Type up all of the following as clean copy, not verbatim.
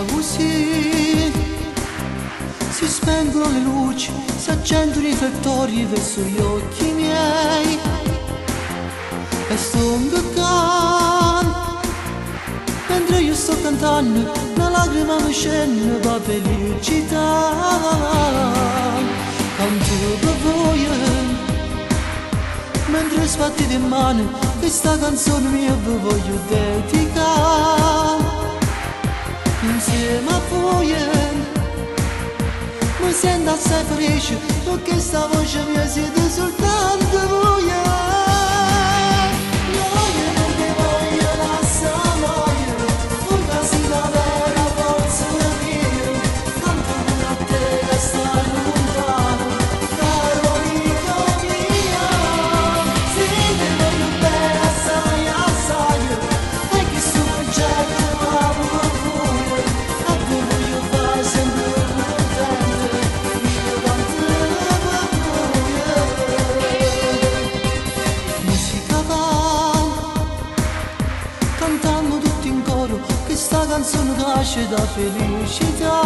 così, si spengono le luci, si accendono i riflettori verso gli occhi miei e sto un canto, mentre io sto cantando, una lacrima mi scende per felicità. Canto per voi, mentre sbatti di mano, questa canzone mia vi voglio dedicare. Insieme a voi mi sento assai felice, perché sta voce mia siete soltanto voi. Noi perché voglio l'assai, pure si la vera forza mia, canto pure a te che stai lontano, caro amico mio. Se ti voglio bene assai, assai, e che sto progetto va per voi, a voi voglio fare sempre contento, io canto per voi. Musica va, cantiamo tutti in coro, questa canzone nasce da felicità.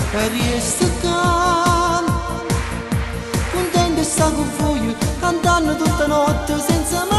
E riesco contento e sta con voi, cantando tutta notte senza mai